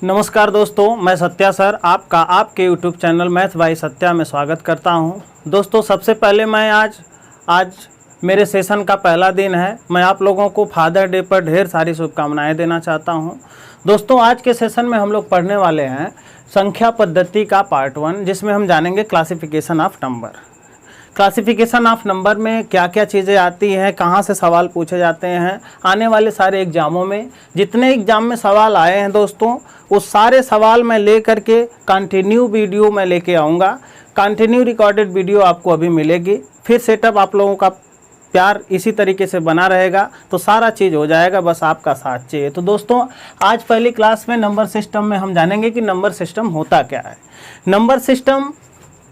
नमस्कार दोस्तों, मैं सत्या सर आपका आपके YouTube channel math bye Satya में स्वागत करता हूं। दोस्तों सबसे पहले मैं आज मेरे सेशन का पहला दिन है। मैं आप लोगों को फादर डे पर ढेर सारी शुभकामनाएं देना चाहता हूं। दोस्तों आज के सेशन में हम लोग पढ़ने वाले हैं संख्या पद्धति का पार्ट 1, जिसमें हम जानेंगे classification of number. Classification of number में क्या क्या चीज़ें आती हैं, कहाँ से सवाल पूछे जाते हैं। आने वाले सारे एग्ज़ामों में जितने एग्ज़ाम में सवाल आए हैं दोस्तों, उस सारे सवाल मैं ले करके कंटिन्यू वीडियो मैं लेके आऊँगा। कंटिन्यू रिकॉर्डेड वीडियो आपको अभी मिलेगी। फिर सेटअप आप लोगों का प्यार इसी तरीके से बना रहेगा तो सारा चीज़ हो जाएगा, बस आपका साथ चाहिए। तो दोस्तों आज पहली क्लास में नंबर सिस्टम में हम जानेंगे कि नंबर सिस्टम होता क्या है, नंबर सिस्टम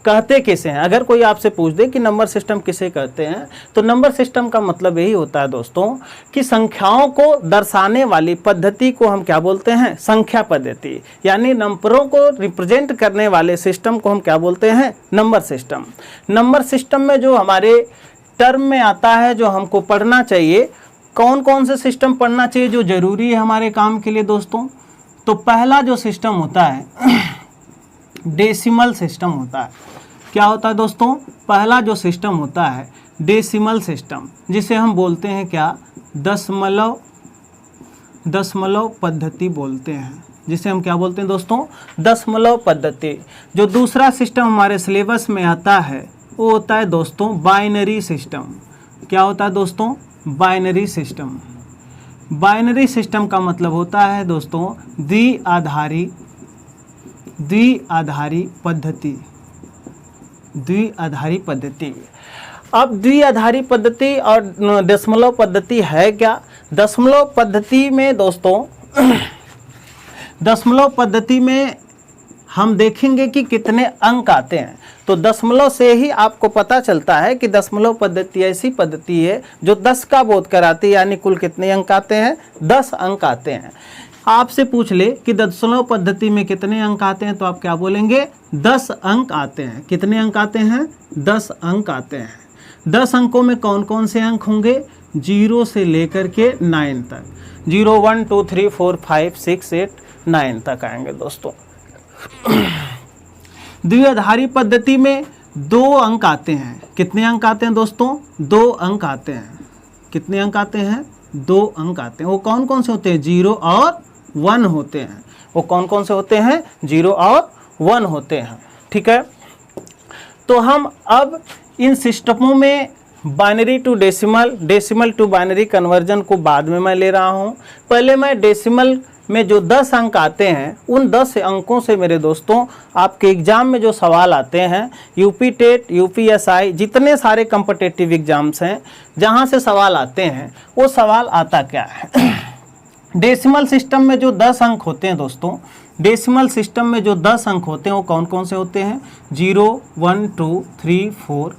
कहते किसे हैं। अगर कोई आपसे पूछ दे कि नंबर सिस्टम किसे कहते हैं, तो नंबर सिस्टम का मतलब यही होता है दोस्तों कि संख्याओं को दर्शाने वाली पद्धति को हम क्या बोलते हैं, संख्या पद्धति। यानी नंबरों को रिप्रेजेंट करने वाले सिस्टम को हम क्या बोलते हैं, नंबर सिस्टम। नंबर सिस्टम में जो हमारे टर्म में आता है, जो हमको पढ़ना चाहिए, कौन कौन से सिस्टम पढ़ना चाहिए जो ज़रूरी है हमारे काम के लिए दोस्तों। तो पहला जो सिस्टम होता है डेसिमल सिस्टम होता है। क्या होता है दोस्तों, पहला जो सिस्टम होता है डेसिमल सिस्टम, जिसे हम बोलते हैं क्या, दशमलव पद्धति बोलते हैं, जिसे हम क्या बोलते हैं दोस्तों, दशमलव पद्धति। जो दूसरा सिस्टम हमारे सिलेबस में आता है वो होता है दोस्तों बाइनरी सिस्टम। क्या होता है दोस्तों, बाइनरी सिस्टम। बाइनरी सिस्टम का मतलब होता है दोस्तों द्विआधारी पद्धति। द्विआधारी पद्धति। अब द्विआधारी पद्धति और दशमलव पद्धति है क्या। दशमलव पद्धति में दोस्तों दशमलव पद्धति में हम देखेंगे कि कितने अंक आते हैं। तो दशमलव से ही आपको पता चलता है कि दशमलव पद्धति ऐसी पद्धति है जो 10 का बोध कराती है। यानी कुल कितने अंक आते हैं, 10 अंक आते हैं। आपसे पूछ ले कि दशमलव पद्धति में कितने अंक आते हैं, तो आप क्या बोलेंगे, 10 अंक आते हैं। कितने अंक आते हैं, 10 अंक आते हैं। 10 अंकों में कौन कौन से अंक होंगे, 0 से लेकर के 9 तक। 0 1 2 3 4 5 6 8 9 तक आएंगे दोस्तों। द्विआधारी पद्धति में 2 अंक आते हैं। कितने अंक आते हैं दोस्तों, 2 अंक आते हैं। कितने अंक आते हैं, 2 अंक आते हैं। वो कौन कौन से होते हैं, 0 और 1 होते हैं। वो कौन कौन से होते हैं, 0 और 1 होते हैं। ठीक है, तो हम अब इन सिस्टमों में binary to decimal, decimal to binary conversion को बाद में मैं ले रहा हूँ। पहले मैं डेसिमल में जो 10 अंक आते हैं, उन 10 अंकों से मेरे दोस्तों आपके एग्ज़ाम में जो सवाल आते हैं, यूपी टेट, यूपीएसआई, जितने सारे कॉम्पिटिटिव एग्ज़ाम्स हैं जहाँ से सवाल आते हैं, वो सवाल आता क्या है। डेसिमल सिस्टम में जो 10 अंक होते हैं दोस्तों, डेसिमल सिस्टम में जो 10 अंक होते हैं वो कौन कौन से होते हैं, 0 1 2 3 4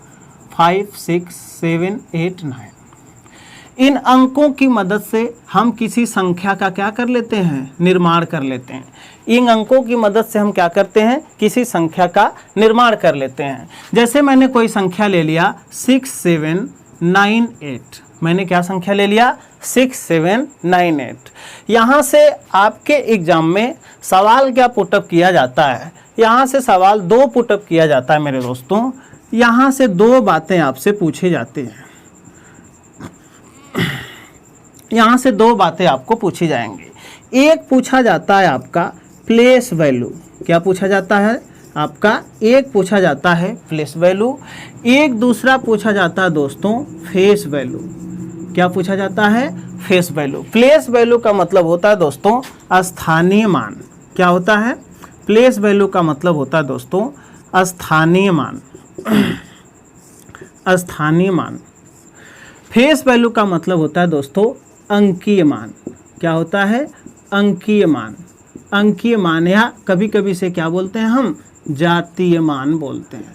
5 6 7 8 9। इन अंकों की मदद से हम किसी संख्या का क्या कर लेते हैं, निर्माण कर लेते हैं। इन अंकों की मदद से हम क्या करते हैं, किसी संख्या का निर्माण कर लेते हैं। जैसे मैंने कोई संख्या ले लिया 6 7 9 8। मैंने क्या संख्या ले लिया, 6 7 9 8। यहाँ से आपके एग्जाम में सवाल क्या पुटअप किया जाता है, यहाँ से सवाल 2 पुटअप किया जाता है मेरे दोस्तों। यहाँ से 2 बातें आपसे पूछी जाती हैं। यहाँ से 2 बातें आपको पूछी जाएंगी। एक पूछा जाता है आपका प्लेस वैल्यू। क्या पूछा जाता है आपका, एक पूछा जाता है प्लेस वैल्यू। एक दूसरा पूछा जाता है दोस्तों फेस वैल्यू। क्या पूछा जाता है, फेस वैल्यू। प्लेस वैल्यू का मतलब होता है दोस्तों स्थानीय मान। क्या होता है, प्लेस वैल्यू का मतलब होता है दोस्तों स्थानीय मान। स्थानीय मान। फेस वैल्यू का मतलब होता है दोस्तों अंकीय मान। क्या होता है, अंकीय मान। अंकीय मान या कभी कभी से क्या बोलते हैं हम, जातीय मान बोलते हैं।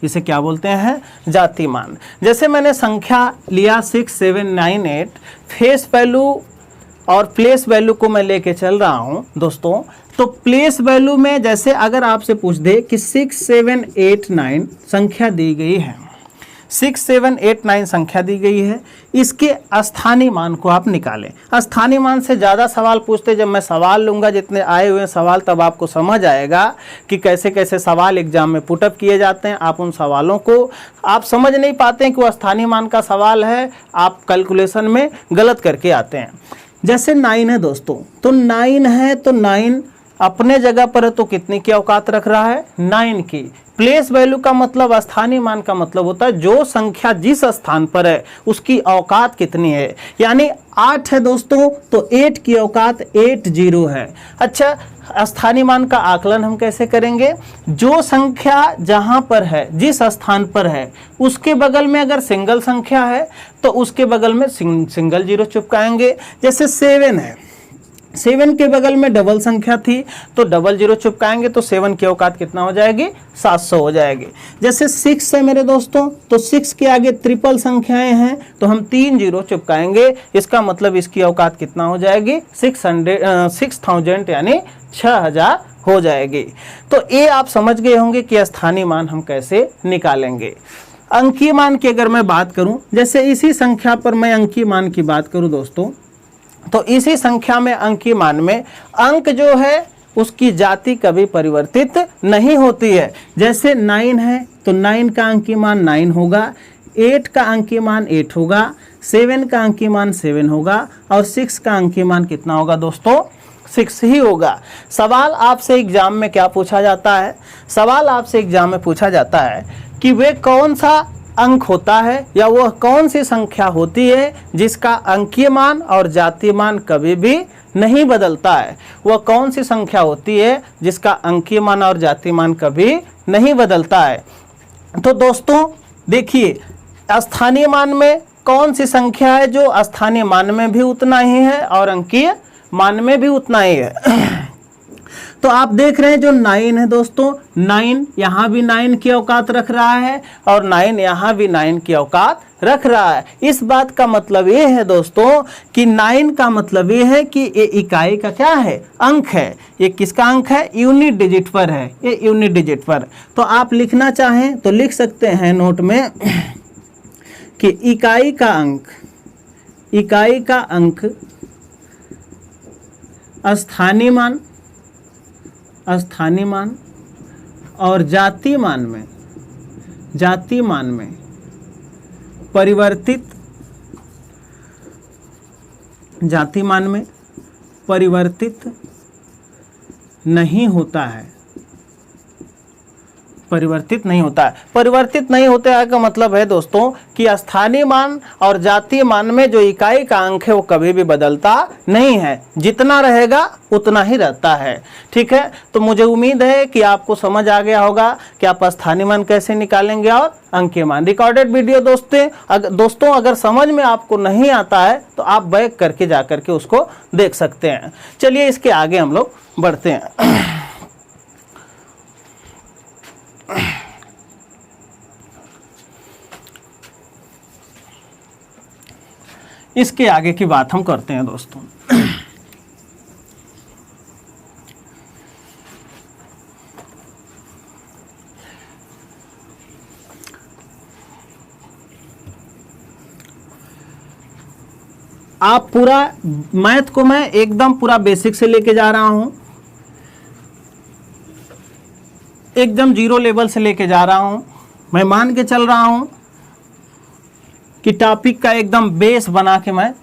इसे क्या बोलते हैं, जातीय मान। जैसे मैंने संख्या लिया 6 7 9 8, फेस वैल्यू और प्लेस वैल्यू को मैं लेके चल रहा हूँ दोस्तों। तो प्लेस वैल्यू में जैसे अगर आपसे पूछ दे कि 6 7 8 9 संख्या दी गई है, 6, 7, 8, 9 संख्या दी गई है, इसके स्थानीय मान को आप निकालें। स्थानीय मान से ज़्यादा सवाल पूछते, जब मैं सवाल लूँगा जितने आए हुए सवाल, तब आपको समझ आएगा कि कैसे कैसे सवाल एग्जाम में पुटअप किए जाते हैं। आप उन सवालों को आप समझ नहीं पाते हैं कि वो स्थानीय मान का सवाल है, आप कैलकुलेशन में गलत करके आते हैं। जैसे 9 है दोस्तों, तो 9 है तो 9 अपने जगह पर है तो कितने की औकात रख रहा है? 9 की। प्लेस वैल्यू का मतलब, स्थानीय मान का मतलब होता है जो संख्या जिस स्थान पर है उसकी औकात कितनी है। यानी 8 है दोस्तों, तो 8 की औकात 80 है। अच्छा, स्थानीय मान का आकलन हम कैसे करेंगे? जो संख्या जहां पर है, जिस स्थान पर है, उसके बगल में अगर सिंगल संख्या है तो उसके बगल में सिंगल जीरो चिपकाएंगे। जैसे 7 है, 7 के बगल में डबल संख्या थी तो डबल जीरो चिपकाएंगे, तो 7 की औकात कितना हो जाएगी? 700 हो जाएगी। जैसे 6 है मेरे दोस्तों, तो 6 के आगे ट्रिपल संख्याएं हैं तो हम 3 जीरो चिपकाएंगे, इसका मतलब इसकी औकात कितना हो जाएगी? 6000 यानी 6000 हो जाएगी। तो ये आप समझ गए होंगे कि स्थानीय मान हम कैसे निकालेंगे। अंकीय मान की अगर मैं बात करूं, जैसे इसी संख्या पर मैं अंकीय मान की बात करूं दोस्तों, तो इसी संख्या में अंकीय मान में अंक जो है उसकी जाति कभी परिवर्तित नहीं होती है। जैसे 9 है तो 9 का अंकीय मान 9 होगा, 8 का अंकीय मान 8 होगा, 7 का अंकीय मान 7 होगा और 6 का अंकीय मान कितना होगा दोस्तों? 6 ही होगा। सवाल आपसे एग्जाम में क्या पूछा जाता है? सवाल आपसे एग्जाम में पूछा जाता है कि वे कौन सा अंक होता है या वह कौन सी संख्या होती है जिसका अंकीय मान और जातीय मान कभी भी नहीं बदलता है। वह कौन सी संख्या होती है जिसका अंकीय मान और जातीय मान कभी नहीं बदलता है? तो दोस्तों देखिए, स्थानीय मान में कौन सी संख्या है जो स्थानीय मान में भी उतना ही है और अंकीय मान में भी उतना ही है। तो आप देख रहे हैं जो 9 है दोस्तों, 9 यहाँ भी 9 की औकात रख रहा है और 9 यहाँ भी 9 की औकात रख रहा है। इस बात का मतलब ये है दोस्तों कि 9 का मतलब ये है कि ये इकाई का क्या है? अंक है। ये किसका अंक है? यूनिट डिजिट पर है, ये यूनिट डिजिट पर। तो आप लिखना चाहें तो लिख सकते हैं नोट में कि इकाई का अंक स्थानीय मान और जातीय मान में परिवर्तित नहीं होता है। परिवर्तित नहीं होता है का मतलब है दोस्तों कि स्थानीय मान और जातीय मान में जो इकाई का अंक है वो कभी भी बदलता नहीं है, जितना रहेगा उतना ही रहता है। ठीक है, तो मुझे उम्मीद है कि आपको समझ आ गया होगा कि आप स्थानीय मान कैसे निकालेंगे और अंकीय मान। रिकॉर्डेड वीडियो दोस्तों अगर समझ में आपको नहीं आता है तो आप बैक करके जा करके उसको देख सकते हैं। चलिए इसके आगे हम लोग बढ़ते हैं। इसके आगे की बात हम करते हैं दोस्तों। आप पूरा मैथ को मैं एकदम पूरा बेसिक से लेके जा रहा हूं, एकदम जीरो लेवल से लेके जा रहा हूं। मैं मान के चल रहा हूं कि टॉपिक का एकदम बेस बना के मैं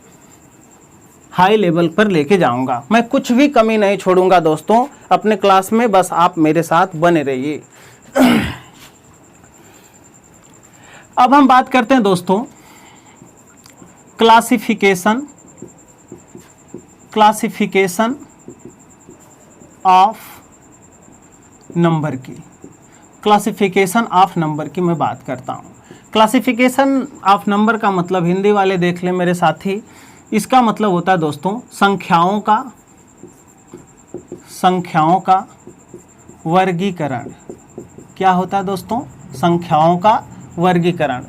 हाई लेवल पर लेके जाऊंगा। मैं कुछ भी कमी नहीं छोड़ूंगा दोस्तों अपने क्लास में, बस आप मेरे साथ बने रहिए। अब हम बात करते हैं दोस्तों क्लासिफिकेशन ऑफ नंबर की। क्लासिफिकेशन ऑफ नंबर की मैं बात करता हूँ। क्लासिफिकेशन ऑफ नंबर का मतलब हिंदी वाले देख लें मेरे साथी, इसका मतलब होता है दोस्तों संख्याओं का वर्गीकरण। क्या होता है दोस्तों? संख्याओं का वर्गीकरण।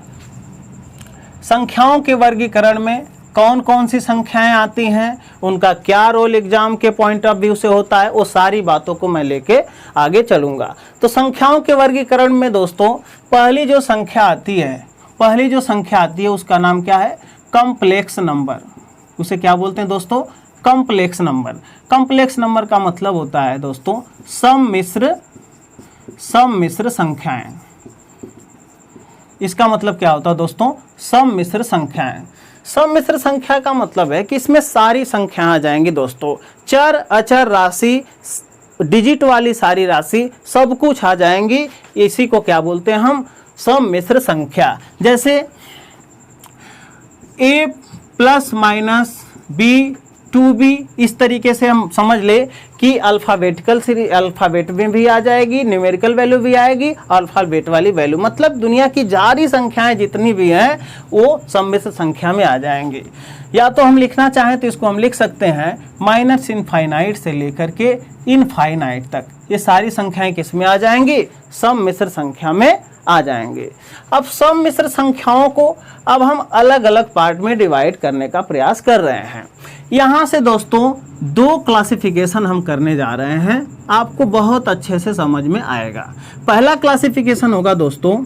संख्याओं के वर्गीकरण में कौन कौन सी संख्याएं आती हैं, उनका क्या रोल एग्जाम के पॉइंट ऑफ व्यू से होता है, वो सारी बातों को मैं लेके आगे चलूंगा। तो संख्याओं के वर्गीकरण में दोस्तों पहली जो संख्या आती है पहली जो संख्या आती है उसका नाम क्या है? Complex number. उसे क्या बोलते हैं दोस्तों? Complex number. कॉम्प्लेक्स नंबर का मतलब होता है दोस्तों सम्मिश्र संख्याएं। इसका मतलब क्या होता है दोस्तों? सम्मिश्र संख्याएं। सम्मिश्र संख्या का मतलब है कि इसमें सारी संख्याएं आ जाएंगी दोस्तों, चर अचर राशि, डिजिट वाली सारी राशि सब कुछ आ जाएंगी। इसी को क्या बोलते हैं हम? सम्मिश्र संख्या। जैसे a plus minus b to B, इस तरीके से हम समझ ले कि अल्फ़ाबेट में भी आ जाएगी, न्यूमेरिकल वैल्यू भी आएगी, अल्फ़ाबेट वाली वैल्यू, मतलब दुनिया की सारी संख्याएं जितनी भी हैं वो सम्मिश्र संख्या में आ जाएंगी। या तो हम लिखना चाहें तो इसको हम लिख सकते हैं माइनस इनफाइनाइट से लेकर के इनफाइनाइट तक, ये सारी संख्याएं किस में आ जाएंगी? सम्मिश्र संख्या में आ जाएंगे। अब सम्मिश्र संख्याओं को अब हम अलग अलग पार्ट में डिवाइड करने का प्रयास कर रहे हैं। यहाँ से दोस्तों दो क्लासिफिकेशन हम करने जा रहे हैं, आपको बहुत अच्छे से समझ में आएगा। पहला क्लासिफिकेशन होगा दोस्तों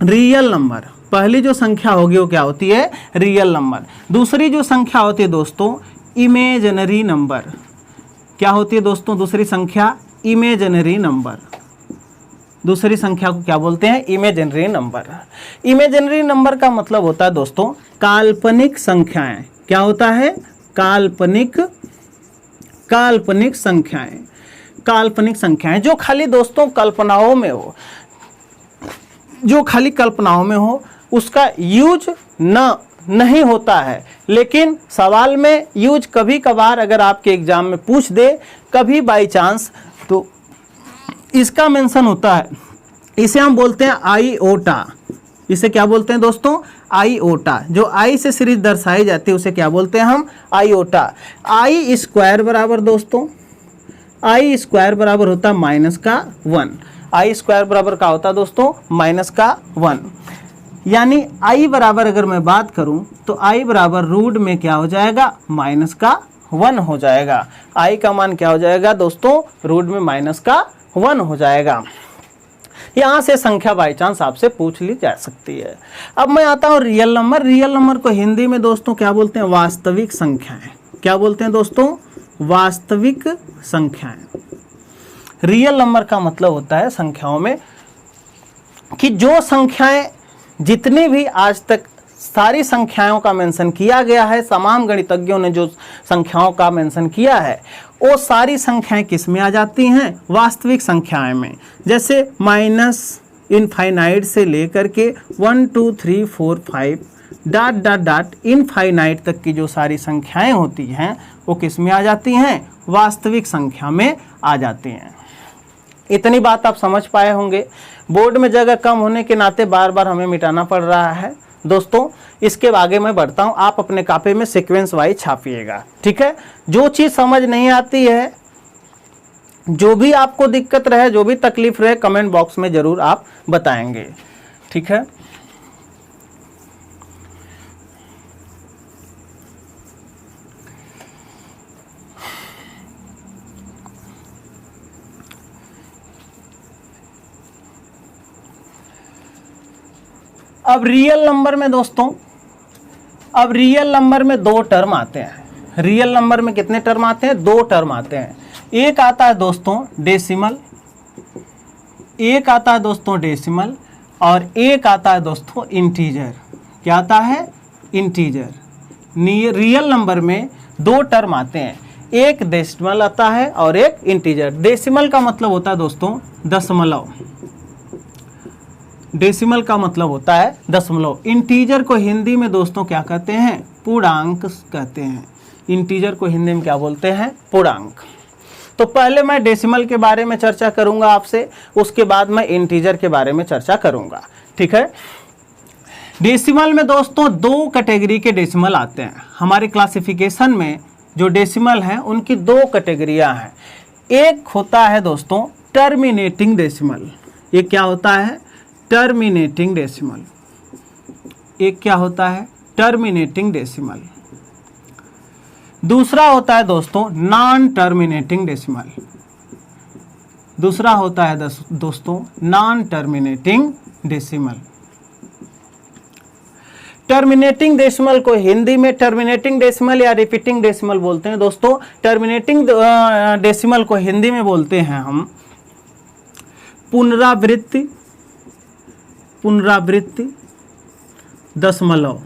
रियल नंबर। पहली जो संख्या होगी वो क्या होती है? Real number. दूसरी जो संख्या होती है दोस्तों इमेजिनरी नंबर। क्या होती है दोस्तों दूसरी संख्या? Imaginary number. दूसरी संख्या को क्या बोलते हैं? Imaginary number. इमेजिनरी नंबर का मतलब होता है दोस्तों काल्पनिक संख्याएं। क्या होता है? काल्पनिक संख्याएं। काल्पनिक संख्याएं जो खाली दोस्तों कल्पनाओं में हो, जो खाली कल्पनाओं में हो, उसका यूज नहीं होता है, लेकिन सवाल में यूज कभी कभार अगर आपके एग्जाम में पूछ दे कभी बाई चांस, तो इसका मेंशन होता है। इसे हम बोलते हैं आईओटा। इसे क्या बोलते हैं दोस्तों? आईओटा। जो आई से सीरीज दर्शाई जाती है उसे क्या बोलते हैं हम? आईओटा। आई स्क्वायर बराबर दोस्तों, आई स्क्वायर बराबर होता है -1। आई स्क्वायर बराबर क्या होता है दोस्तों? -1। यानी आई बराबर अगर मैं बात करूं तो आई बराबर रूट में क्या हो जाएगा? -1 हो जाएगा। आई का मान क्या हो जाएगा दोस्तों? रूट में -1 हो जाएगा। यहाँ से संख्या बाई चांस आपसे पूछ ली जा सकती है। अब मैं आता हूँ रियल नंबर। रियल नंबर को हिंदी में दोस्तों क्या बोलते हैं? वास्तविक संख्याएं। क्या बोलते हैं दोस्तों? वास्तविक संख्याएं। रियल नंबर का मतलब होता है संख्याओं में कि जो संख्याएं जितनी भी आज तक सारी संख्याओं का मेंशन किया गया है, तमाम गणितज्ञों ने जो संख्याओं का मेंशन किया है वो सारी संख्याएं किस में आ जाती हैं? वास्तविक संख्याएं में। जैसे माइनस इनफाइनाइट से लेकर के 1 2 3 4 5 डॉट डॉट डॉट इनफाइनाइट तक की जो सारी संख्याएं होती हैं वो किस में आ जाती हैं? वास्तविक संख्या में आ जाती हैं। इतनी बात आप समझ पाए होंगे। बोर्ड में जगह कम होने के नाते बार बार हमें मिटाना पड़ रहा है दोस्तों। इसके आगे मैं बढ़ता हूं, आप अपने कॉपी में सीक्वेंस वाइज छापिएगा, ठीक है। जो चीज़ समझ नहीं आती है, जो भी आपको दिक्कत रहे, जो भी तकलीफ रहे, कमेंट बॉक्स में ज़रूर आप बताएंगे, ठीक है। अब रियल नंबर में दोस्तों, अब रियल नंबर में दो टर्म आते हैं। रियल नंबर में कितने टर्म आते हैं? दो टर्म आते हैं। एक आता है दोस्तों डेसिमल, एक आता है दोस्तों डेसिमल, और एक आता है दोस्तों इंटीजर। क्या आता है? इंटीजर। रियल नंबर में दो टर्म आते हैं, एक डेसिमल आता है और एक इंटीजर। डेसिमल का मतलब होता है दोस्तों दशमलव। डेसिमल का मतलब होता है दशमलव। इंटीजर को हिंदी में दोस्तों क्या कहते हैं? पूर्णांक कहते हैं। इंटीजर को हिंदी में क्या बोलते हैं? पूर्णांक। तो पहले मैं डेसिमल के बारे में चर्चा करूंगा आपसे, उसके बाद मैं इंटीजर के बारे में चर्चा करूंगा, ठीक है। डेसिमल में दोस्तों दो कैटेगरी के डेसिमल आते हैं। हमारे क्लासिफिकेशन में जो डेसिमल हैं उनकी दो कैटेगरियां हैं। एक होता है दोस्तों टर्मिनेटिंग डेसिमल। ये क्या होता है? Terminating decimal. एक क्या होता है? Terminating decimal. दूसरा होता है दोस्तों नॉन टर्मिनेटिंग डेसिमल। दूसरा होता है दोस्तों non terminating decimal. Terminating decimal को हिंदी में टर्मिनेटिंग डेसिमल या रिपीटिंग डेसिमल बोलते हैं दोस्तों। टर्मिनेटिंग डेसिमल को हिंदी में बोलते हैं हम पुनरावृत्ति दशमलव।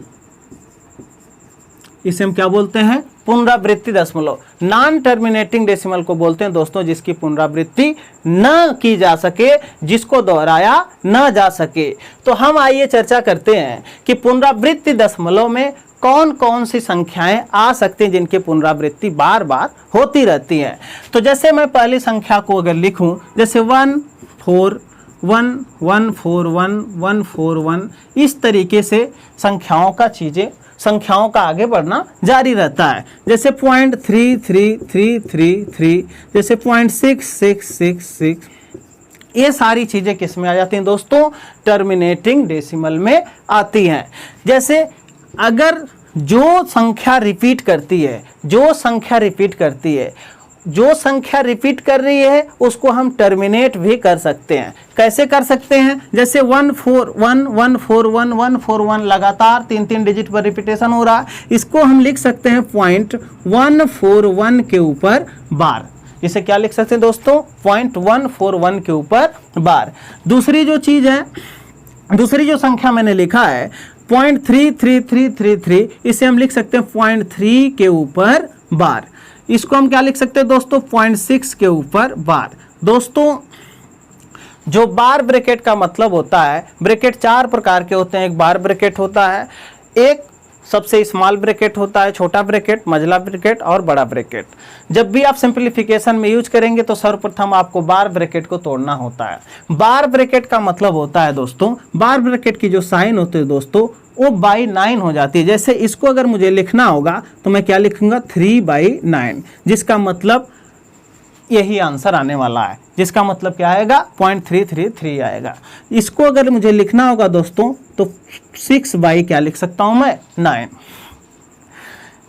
इसे हम क्या बोलते हैं? पुनरावृत्ति दशमलव। नॉन टर्मिनेटिंग डेसिमल को बोलते हैं दोस्तों जिसकी पुनरावृत्ति न की जा सके, जिसको दोहराया न जा सके। तो हम आइए चर्चा करते हैं कि पुनरावृत्ति दशमलव में कौन कौन सी संख्याएं आ सकती हैं जिनकी पुनरावृत्ति बार बार होती रहती है। तो जैसे मैं पहली संख्या को अगर लिखूं, जैसे 1 4 1 1 4 1 1 4 1, इस तरीके से संख्याओं का आगे बढ़ना जारी रहता है। जैसे 0.33333, जैसे 0.6666, ये सारी चीज़ें किस में आ जाती हैं दोस्तों? टर्मिनेटिंग डेसिमल में आती हैं। जैसे अगर जो संख्या रिपीट करती है, जो संख्या रिपीट कर रही है उसको हम टर्मिनेट भी कर सकते हैं। कैसे कर सकते हैं? जैसे 141 141 141 लगातार 3 डिजिट पर रिपीटेशन हो रहा है, इसको हम लिख सकते हैं 0.141 के ऊपर बार। इसे क्या लिख सकते हैं दोस्तों? 0.141 के ऊपर बार। दूसरी जो संख्या मैंने लिखा है 0.33333, इसे हम लिख सकते हैं 0.3 के ऊपर बार। इसको हम क्या लिख सकते हैं दोस्तों? 0.6 के ऊपर बार। दोस्तों जो बार ब्रैकेट का मतलब होता है, ब्रैकेट 4 प्रकार के होते हैं। एक बार ब्रैकेट होता है, एक सबसे स्मॉल ब्रैकेट होता है, छोटा ब्रैकेट, मझला ब्रैकेट और बड़ा ब्रैकेट। जब भी आप सिंप्लीफिकेशन में यूज करेंगे तो सर्वप्रथम आपको बार ब्रैकेट को तोड़ना होता है। बार ब्रैकेट का मतलब होता है दोस्तों, बार ब्रैकेट की जो साइन होती है दोस्तों वो बाई 9 हो जाती है। जैसे इसको अगर मुझे लिखना होगा तो मैं क्या लिखूंगा? 3/9, जिसका मतलब यही आंसर आने वाला है, जिसका मतलब क्या आएगा? 0.333 आएगा। इसको अगर मुझे लिखना होगा दोस्तों तो 6 क्या लिख सकता हूं मैं? 9।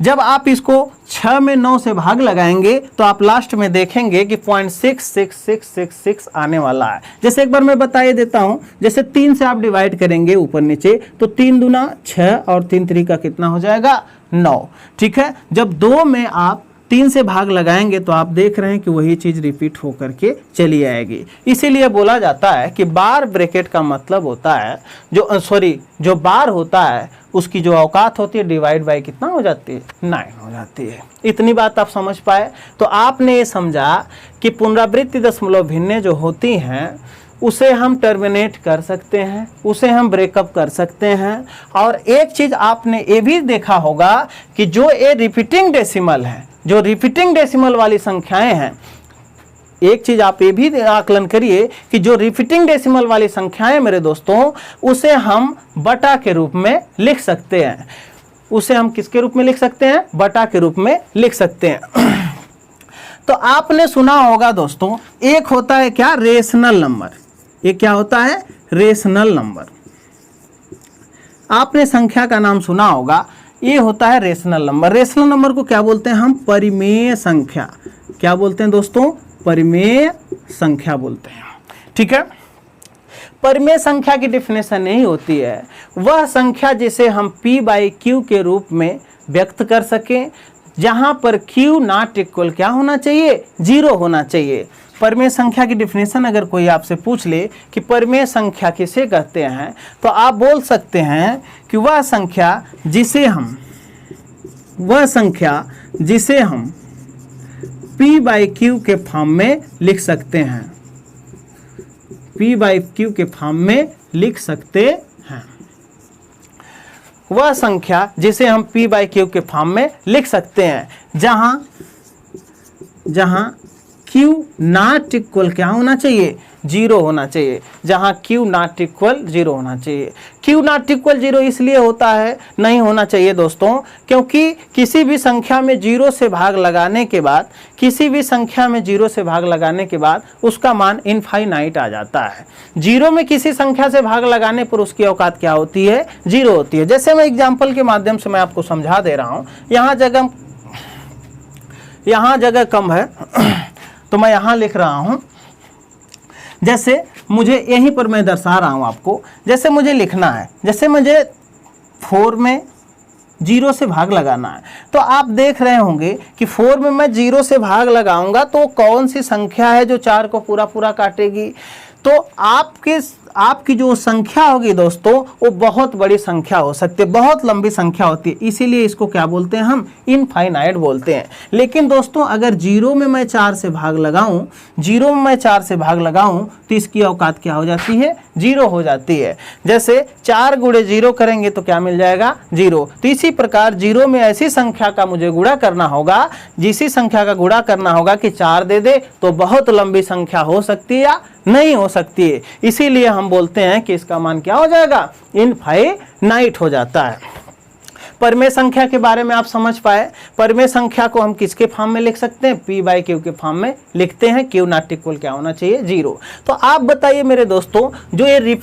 जब आप इसको 6 में 9 से भाग लगाएंगे तो आप लास्ट में देखेंगे कि 0.66666 आने वाला है। जैसे एक बार मैं बता देता हूं, जैसे 3 से आप डिवाइड करेंगे ऊपर नीचे तो 3 दूना 6 और 3 3 कितना हो जाएगा? 9। ठीक है, जब 2 में आप 3 से भाग लगाएंगे तो आप देख रहे हैं कि वही चीज रिपीट होकर के चली आएगी। इसीलिए बोला जाता है कि बार ब्रैकेट का मतलब होता है जो बार होता है उसकी जो औकात होती है डिवाइड बाय कितना हो जाती है? 9 हो जाती है। इतनी बात आप समझ पाए? तो आपने ये समझा कि पुनरावृत्ति दशमलव भिन्नें जो होती हैं उसे हम टर्मिनेट कर सकते हैं, उसे हम ब्रेकअप कर सकते हैं। और एक चीज आपने ये भी देखा होगा कि जो ये रिपीटिंग डेसिमल है, जो रिपीटिंग डेसिमल वाली संख्याएं हैं, एक चीज आप ये भी आकलन करिए कि जो रिपीटिंग डेसिमल वाली संख्याएं मेरे दोस्तों, उसे हम बटा के रूप में लिख सकते हैं। उसे हम किसके रूप में लिख सकते हैं? बटा के रूप में लिख सकते हैं। तो आपने सुना होगा दोस्तों, एक होता है क्या? Rational number. ये क्या होता है? Rational number. आपने संख्या का नाम सुना होगा, ये होता है रेशनल नंबर। रेशनल नंबर को क्या बोलते हैं हम? परिमेय संख्या। क्या बोलते हैं दोस्तों? परिमेय संख्या बोलते हैं। ठीक है, परिमेय संख्या की डेफिनेशन यही होती है, वह संख्या जिसे हम p/q के रूप में व्यक्त कर सकें, जहां पर q नॉट इक्वल क्या होना चाहिए? 0 होना चाहिए। परिमेय संख्या की डेफिनेशन अगर कोई आपसे पूछ ले कि परिमेय संख्या किसे कहते हैं, तो आप बोल सकते हैं कि वह संख्या जिसे हम p/q के फॉर्म में लिख सकते हैं, p/q के फॉर्म में लिख सकते हैं। वह संख्या जिसे हम p/q के फॉर्म में लिख सकते हैं, जहां q नॉट इक्वल क्या होना चाहिए? 0 होना चाहिए। जहां q नॉट इक्वल 0 होना चाहिए। q नॉट इक्वल 0 इसलिए होता है, नहीं होना चाहिए दोस्तों, क्योंकि किसी भी संख्या में 0 से भाग लगाने के बाद उसका मान इनफाइनाइट आ जाता है। 0 में किसी संख्या से भाग लगाने पर उसकी औकात क्या होती है? 0 होती है। जैसे मैं एग्जाम्पल के माध्यम से मैं आपको समझा दे रहा हूं, यहाँ जगह कम है तो मैं यहाँ लिख रहा हूँ। जैसे मुझे यहीं पर मैं दर्शा रहा हूँ आपको, जैसे मुझे लिखना है, जैसे मुझे 4 में 0 से भाग लगाना है। तो आप देख रहे होंगे कि 4 में मैं 0 से भाग लगाऊंगा तो कौन सी संख्या है जो 4 को पूरा पूरा काटेगी। तो आपकी जो संख्या होगी दोस्तों वो बहुत बड़ी संख्या हो सकती है, बहुत लंबी संख्या होती है, इसीलिए इसको क्या बोलते हैं हम, इनफाइनाइट बोलते हैं। लेकिन दोस्तों अगर 0 में मैं 4 से भाग लगाऊं, 0 में मैं 4 से भाग लगाऊं तो इसकी औकात क्या हो जाती है, 0 हो जाती है। जैसे 4 गुणे 0 करेंगे तो क्या मिल जाएगा, 0। तो इसी प्रकार 0 में ऐसी संख्या का मुझे गुणा करना होगा, जिसी संख्या का गुणा करना होगा कि 4 दे दे तो बहुत लंबी संख्या हो सकती है या नहीं हो सकती है। इसीलिए हम बोलते हैं कि इसका मान क्या हो जाएगा, इनफाइनाइट हो जाता है। परमेय संख्या के बारे में आप समझ पाए। परमेय संख्या को हम किसके फॉर्म में लिख सकते हैं, p/q के फॉर्म में लिखते हैं। q नॉट इक्वल क्या होना चाहिए, 0। तो आप बताइए मेरे दोस्तों, जो ये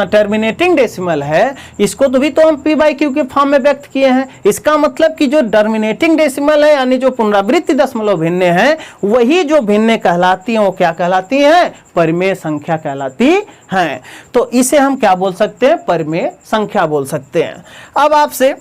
टर्मिनेटिंग डेसिमल है इसको तो भी तो हम p/q के फॉर्म में व्यक्त किए हैं। इसका मतलब कि जो टर्मिनेटिंग डेसिमल है यानी जो पुनरावृत्ति दशमलव भिन्ने हैं, वही जो भिन्ने कहलाती हैं वो क्या कहलाती हैं, परमेय संख्या कहलाती हैं। तो इसे हम क्या बोल सकते हैं, परमेय संख्या बोल सकते हैं। अब आपसे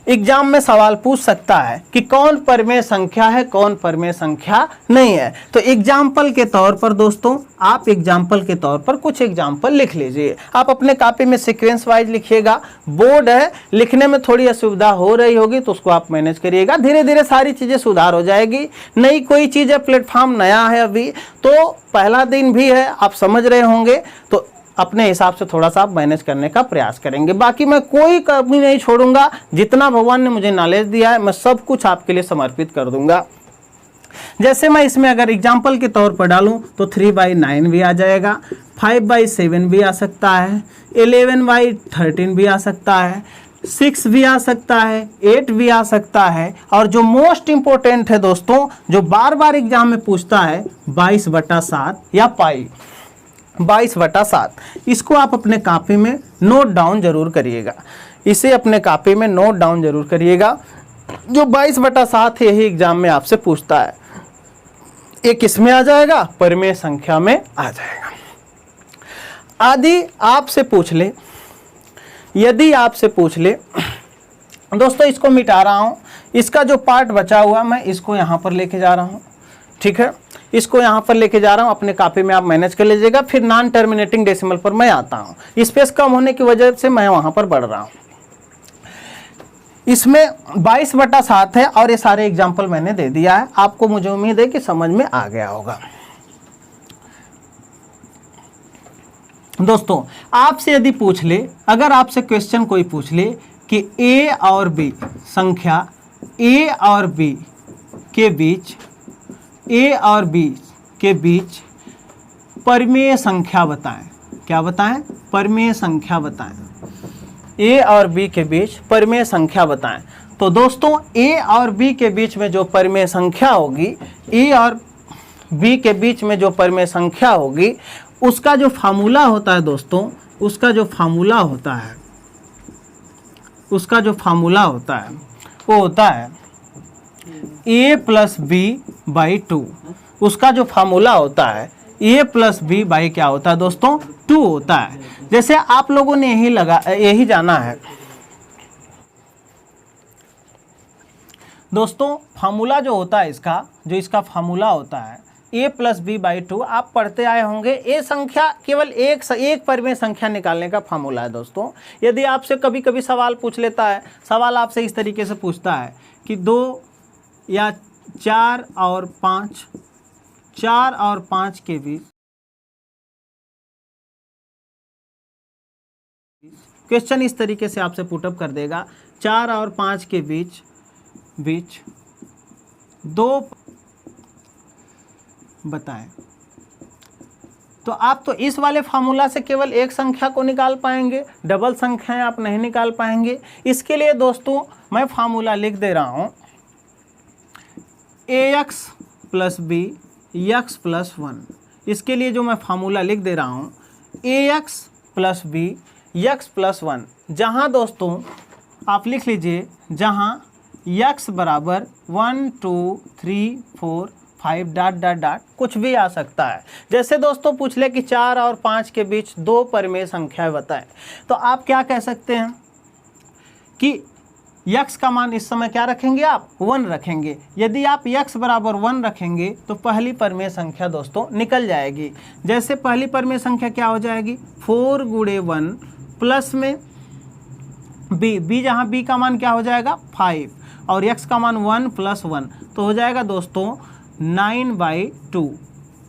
एग्जाम में सवाल पूछ सकता है कि कौन परमेय संख्या है, कौन परमेय संख्या नहीं है। तो एग्जाम्पल के तौर पर दोस्तों, आप एग्जाम्पल के तौर पर कुछ एग्जाम्पल लिख लीजिए। आप अपने कॉपी में सीक्वेंस वाइज लिखिएगा। बोर्ड है, लिखने में थोड़ी असुविधा हो रही होगी तो उसको आप मैनेज करिएगा, धीरे धीरे सारी चीज़ें सुधार हो जाएगी। नई कोई चीज़ है, प्लेटफॉर्म नया है अभी, तो पहला दिन भी है, आप समझ रहे होंगे, तो अपने हिसाब से थोड़ा सा मैनेज करने का प्रयास करेंगे। बाकी मैं कोई कमी नहीं छोड़ूंगा, जितना भगवान ने मुझे नॉलेज दिया है मैं सब कुछ आपके लिए समर्पित कर दूंगा। जैसे मैं इसमें अगर एग्जाम्पल के तौर पर डालूं तो 3/9 भी आ जाएगा, 5/7 भी आ सकता है, 11/13 भी आ सकता है, 6 भी आ सकता है, 8 भी आ सकता है, और जो मोस्ट इंपॉर्टेंट है दोस्तों, जो बार बार एग्जाम में पूछता है, 22/7 या पाई, 22/7। इसको आप अपने कॉपी में नोट डाउन जरूर करिएगा, इसे अपने कॉपी में नोट डाउन जरूर करिएगा। जो 22/7 है यही एग्जाम में आपसे पूछता है। एक किसमें आ जाएगा, परमेय संख्या में आ जाएगा। आदि आपसे पूछ ले, यदि आपसे पूछ ले, दोस्तों इसको मिटा रहा हूं, इसका जो पार्ट बचा हुआ मैं इसको यहां पर लेके जा रहा हूं, ठीक है, इसको यहाँ पर लेके जा रहा हूँ, अपने कॉपी में आप मैनेज कर लीजिएगा। फिर नॉन टर्मिनेटिंग डेसिमल पर मैं आता हूँ, स्पेस कम होने की वजह से मैं वहाँ पर बढ़ रहा हूँ। इसमें 22/7 है और ये सारे एग्जाम्पल मैंने दे दिया है आपको, मुझे उम्मीद है कि समझ में आ गया होगा। दोस्तों आपसे यदि पूछ ले, अगर आपसे क्वेश्चन कोई पूछ ले कि a और b संख्या, a और b के बीच, a और b के बीच परमेय संख्या बताएं, क्या बताएं, परमेय संख्या बताएं, a और b के बीच परमेय संख्या बताएं। तो दोस्तों a और b के बीच में जो परमेय संख्या होगी, a और b के बीच में जो परमेय संख्या होगी, उसका जो फार्मूला होता है दोस्तों, उसका जो फार्मूला होता है, उसका जो फार्मूला होता है वो होता है a + b/2। उसका जो फार्मूला होता है a + b/ क्या होता है दोस्तों, 2 होता है। जैसे आप लोगों ने यही जाना है दोस्तों, फार्मूला जो होता है इसका, जो इसका फार्मूला होता है a + b/2, आप पढ़ते आए होंगे। ए संख्या केवल एक परमेय संख्या निकालने का फार्मूला है दोस्तों। यदि आपसे कभी कभी सवाल पूछ लेता है, सवाल आपसे इस तरीके से पूछता है कि 2 या 4 और 5 के बीच, क्वेश्चन इस तरीके से आपसे पुटअप कर देगा, 4 और 5 के बीच 2 बताएं। तो आप तो इस वाले फार्मूला से केवल एक संख्या को निकाल पाएंगे, डबल संख्याएं आप नहीं निकाल पाएंगे। इसके लिए दोस्तों मैं फार्मूला लिख दे रहा हूं, ax + b x + 1। इसके लिए जो मैं फार्मूला लिख दे रहा हूं, ax + b x + 1, जहां दोस्तों आप लिख लीजिए, जहां x बराबर 1 2 3 4 5 ... कुछ भी आ सकता है। जैसे दोस्तों पूछ ले कि 4 और 5 के बीच 2 परमेय संख्याएं बताएं, तो आप क्या कह सकते हैं, कि x का मान इस समय क्या रखेंगे आप 1 रखेंगे। यदि आप x बराबर 1 रखेंगे तो पहली परिमेय संख्या दोस्तों निकल जाएगी। जैसे पहली परिमेय संख्या क्या हो जाएगी 4 गुणे 1 प्लस में b जहाँ b का मान क्या हो जाएगा 5 और x का मान 1 प्लस 1 तो हो जाएगा दोस्तों 9/2।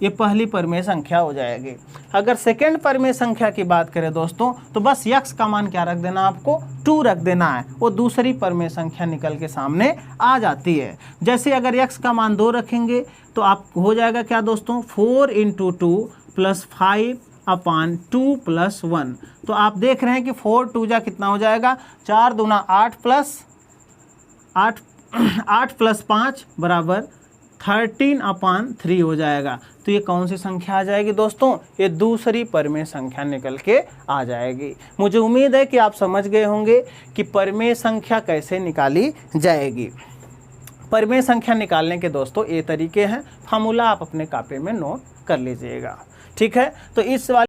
ये पहली परिमेय संख्या हो जाएगी। अगर सेकेंड परिमेय संख्या की बात करें दोस्तों तो बस x का मान क्या रख देना, आपको 2 रख देना है, वो दूसरी परिमेय संख्या निकल के सामने आ जाती है। जैसे अगर x का मान 2 रखेंगे तो आप हो जाएगा क्या दोस्तों 4 × 2 + 5/2 + 1। तो आप देख रहे हैं कि 4 2 जा कितना हो जाएगा 4 दूना 8 + 5 बराबर 13/3 हो जाएगा। तो ये कौन सी संख्या आ जाएगी दोस्तों, ये दूसरी परिमेय संख्या निकल के आ जाएगी। मुझे उम्मीद है कि आप समझ गए होंगे कि परिमेय संख्या कैसे निकाली जाएगी। परिमेय संख्या निकालने के दोस्तों ये तरीके हैं, फार्मूला आप अपने कॉपी में नोट कर लीजिएगा। ठीक है, तो इस वाले